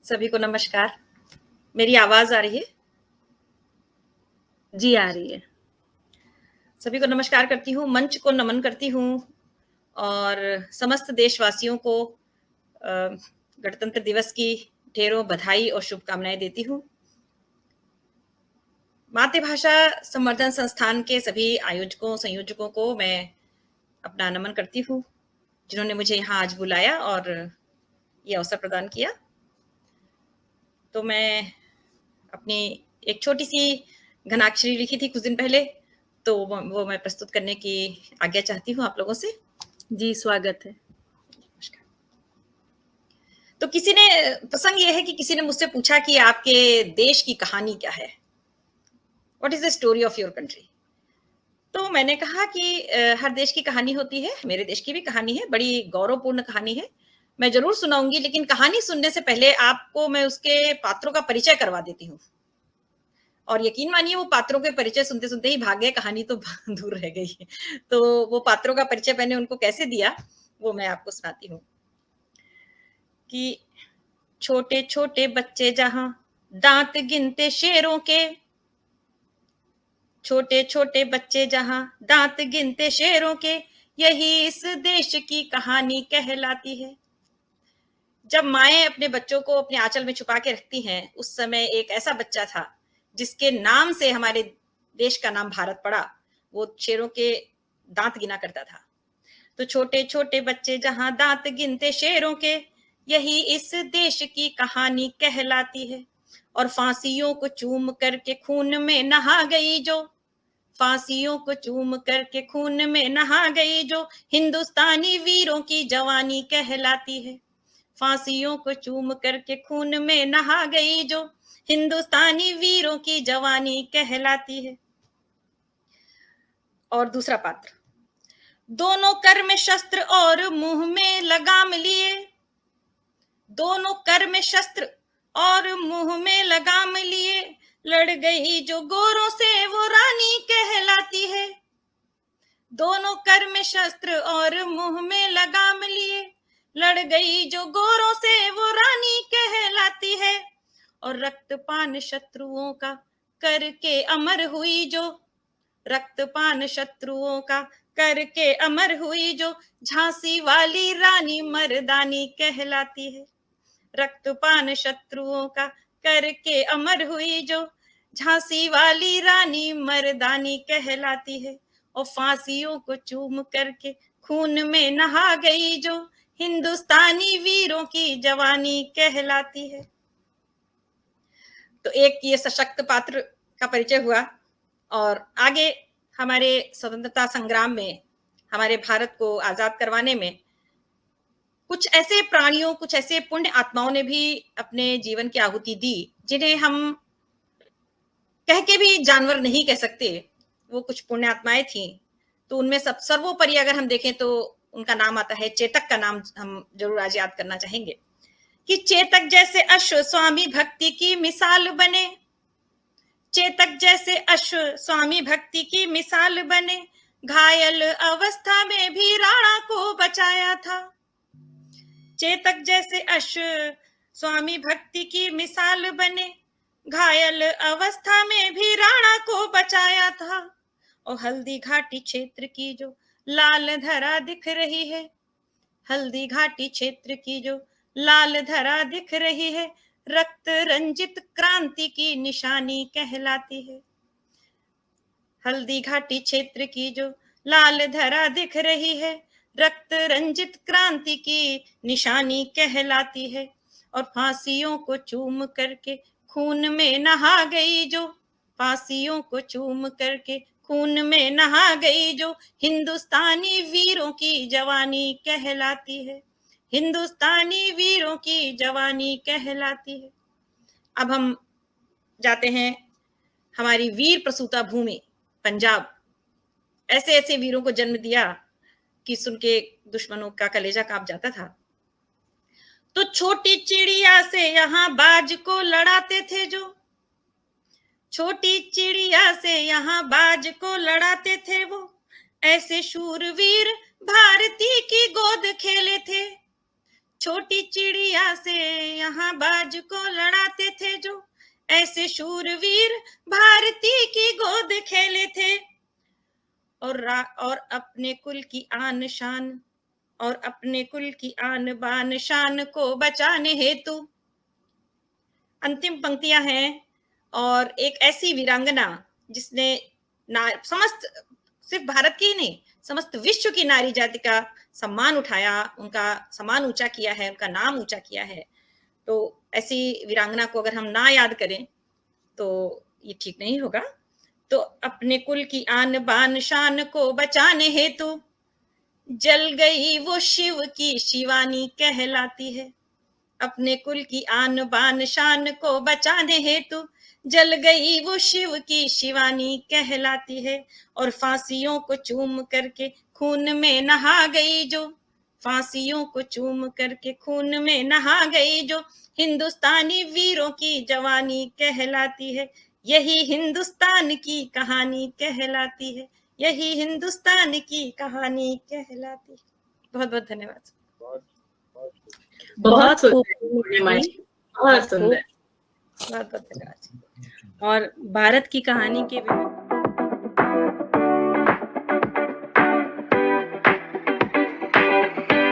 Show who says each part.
Speaker 1: सभी को नमस्कार। मेरी आवाज़ आ रही है?
Speaker 2: जी, आ रही है।
Speaker 1: सभी को नमस्कार करती हूँ, मंच को नमन करती हूँ और समस्त देशवासियों को अ, गणतंत्र दिवस की ढेरों बधाई और शुभकामनाएँ देती हूँ। मातृभाषा संवर्धन संस्थान के सभी आयोजकों, संयोजकों को मैं अपना नमन करती हूँ, जिन्होंने मुझे यहाँ आज बुलाया और ये अवसर प्रदान किया। तो मैं अपनी एक छोटी-सी घनाक्षरी लिखी थी कुछ दिन पहले, तो वो मैं प्रस्तुत करने की आज्ञा चाहती हूँ आप लोगों से।
Speaker 2: जी, स्वागत है।
Speaker 1: तो प्रसंग ये है कि किसी ने मुझसे पूछा कि आपके देश की कहानी क्या है? What is the story of your country? तो मैंने कहा कि हर देश की कहानी होती है, मेरे देश की भी कहानी है, बड़ी गौरवपूर्ण कहानी है। मैं ज़रूर सुनाऊँगी, लेकिन कहानी सुनने से पहले आपको मैं उसके पात्रों का परिचय करवा देती हूँ। और यकीन मानिए वो पात्रों के परिचय सुनते-सुनते ही भाग गए, कहानी तो दूर रह गई। तो वो पात्रों का परिचय मैंने उनको कैसे दिया, वो मैं आपको सुनाती हूँ कि छोटे-छोटे बच्चे जहाँ दाँत गिनते शेरों के, छोटे-छोटे बच्चे जहाँ दाँत गिनते शेरों के, यही इस देश की कहानी कहलाती है। जब माएँ अपने बच्चों को अपने आँचल में छुपा के रखती हैं, उस समय एक ऐसा बच्चा था, जिसके नाम से हमारे देश का नाम भारत पड़ा। वो शेरों के दाँत गिना करता था। तो छोटे-छोटे बच्चे जहाँ दाँत गिनते शेरों के, यही इस देश की कहानी कहलाती है। और फांसियों को चूम करके खून में नहा गई जो, फांसियों को चूम करके खून में नहा गई जो, हिंदुस्तानी वीरों की जवानी कहलाती है। फांसियों को चूम करके खून में नहा गई जो, हिंदुस्तानी वीरों की जवानी कहलाती है। और दूसरा पात्र, दोनों कर में शस्त्र और मुंह में लगाम लिए, दोनों कर में शस्त्र और मुंह में लगाम लिए, लड़ गई जो गोरों से वो रानी कहलाती है। दोनों कर में शस्त्र और मुंह में लगाम लिए, लड़ गई जो गोरों से वो रानी कहलाती है। और रक्तपान शत्रुओं का करके अमर हुई जो, रक्तपान शत्रुओं का करके अमर हुई जो, झांसी वाली रानी मर्दानी कहलाती है। रक्तपान शत्रुओं का करके अमर हुई जो, झांसी वाली रानी मर्दानी कहलाती है। और फांसियों को चूम करके खून में नहा गई जो, हिंदुस्तानी वीरों की जवानी कहलाती है। तो एक ये सशक्त पात्र का परिचय हुआ और आगे हमारे स्वतंत्रता संग्राम में, हमारे भारत को आज़ाद करवाने में कुछ ऐसे प्राणियों, कुछ ऐसे पुण्य आत्माओं ने भी अपने जीवन की आहुति दी, जिन्हें हम कह के भी जानवर नहीं कह सकते। वो कुछ पुण्य आत्माएँ थीं। तो उनमें सब सर्वोपरि अगर हम देखें तो उनका नाम आता है, चेतक का नाम हम ज़रूर आज याद करना चाहेंगे कि चेतक जैसे अश्व स्वामी भक्ति की मिसाल बने, चेतक जैसे अश्व स्वामी भक्ति की मिसाल बने, घायल अवस्था में भी राणा को बचाया था। चेतक जैसे अश्व स्वामी भक्ति की मिसाल बने, घायल अवस्था में भी राणा को बचाया था। और हल्दी घाटी क्षेत्र की जो लाल धरा दिख रही है, हल्दी घाटी क्षेत्र की जो लाल धरा दिख रही है, रक्त रंजित क्रांति की निशानी कहलाती है। हल्दी घाटी क्षेत्र की जो लाल धरा दिख रही है, रक्त रंजित क्रांति की निशानी कहलाती है। और फांसियों को चूम करके खून में नहा गई जो, फांसियों को चूम करके खून में नहा गई जो, हिंदुस्तानी वीरों की जवानी कहलाती है। हिंदुस्तानी वीरों की जवानी कहलाती है। अब हम जाते हैं हमारी वीर प्रसूता भूमि पंजाब। ऐसे-ऐसे वीरों को जन्म दिया कि सुन के दुश्मनों का कलेजा काँप जाता था। तो छोटी चिड़िया से यहाँ बाज को लड़ाते थे जो, छोटी चिड़िया से यहाँ बाज को लड़ाते थे वो, ऐसे शूरवीर भारती की गोद खेले थे। छोटी चिड़िया से यहाँ बाज को लड़ाते थे जो, ऐसे शूरवीर भारती की गोद खेले थे। और अपने कुल की आन शान, और अपने कुल की आन बान शान को बचाने हेतु। अंतिम पंक्तियां हैं। और एक ऐसी वीरांगना जिसने समस्त, सिर्फ भारत की ही नहीं, समस्त विश्व की नारी जाति का सम्मान उठाया, उनका सम्मान ऊंचा किया है, उनका नाम ऊंचा किया है। तो ऐसी वीरांगना को अगर हम ना याद करें तो ये ठीक नहीं होगा। तो अपने कुल की आन बान शान को बचाने हेतु जल गई वो शिव की शिवानी कहलाती है। अपने कुल की आन बान शान को बचाने हेतु जल गई वो शिव की शिवानी कहलाती है। और फांसियों को चूम करके खून में नहा गई जो, फांसियों को चूम करके खून में नहा गई जो, हिंदुस्तानी वीरों की जवानी कहलाती है। यही हिंदुस्तान की कहानी कहलाती है, यही हिंदुस्तान की कहानी कहलाती है। बहुत बहुत धन्यवाद।
Speaker 2: बहुत
Speaker 3: सुंदर
Speaker 2: खूब,
Speaker 3: बहुत सुंदर।
Speaker 1: बहुत बहुत धन्यवाद।
Speaker 2: और भारत की कहानी के विभिन्न